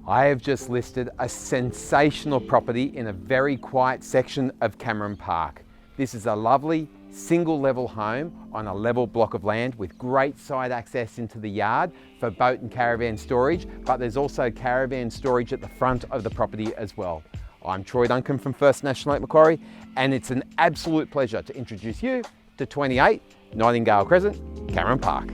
I have just listed a sensational property in a very quiet section of Cameron Park. This is a lovely single level home on a level block of land with great side access into the yard for boat and caravan storage, but there's also caravan storage at the front of the property as well. I'm Troy Duncan from First National Macquarie, and it's an absolute pleasure to introduce you to 28 Nightingale Crescent, Cameron Park.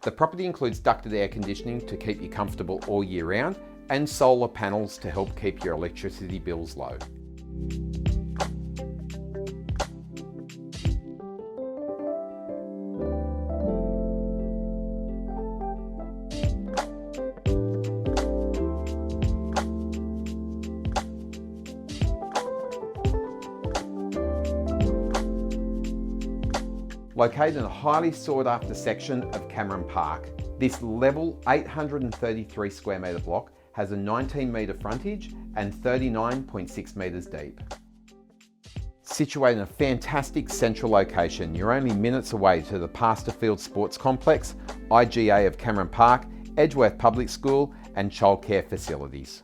The property includes ducted air conditioning to keep you comfortable all year round and solar panels to help keep your electricity bills low. Located in a highly sought after section of Cameron Park, this level 833 square metre block has a 19 metre frontage and 39.6 metres deep. Situated in a fantastic central location, you're only minutes away to the Pasterfield Sports Complex, IGA of Cameron Park, Edgeworth Public School and childcare facilities.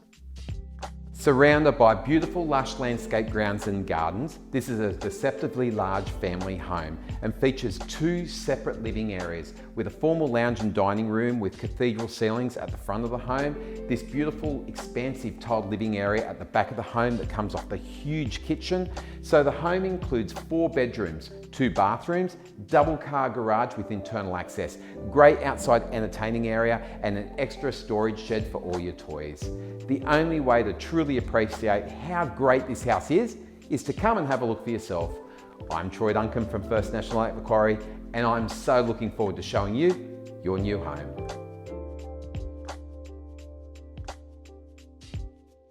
Surrounded by beautiful lush landscape grounds and gardens, this is a deceptively large family home and features two separate living areas with a formal lounge and dining room with cathedral ceilings at the front of the home, this beautiful expansive tiled living area at the back of the home that comes off the huge kitchen. So the home includes 4 bedrooms, 2 bathrooms, double car garage with internal access, great outside entertaining area and an extra storage shed for all your toys. The only way to truly appreciate how great this house is to come and have a look for yourself. I'm Troy Duncan from First National Macquarie, and I'm so looking forward to showing you your new home.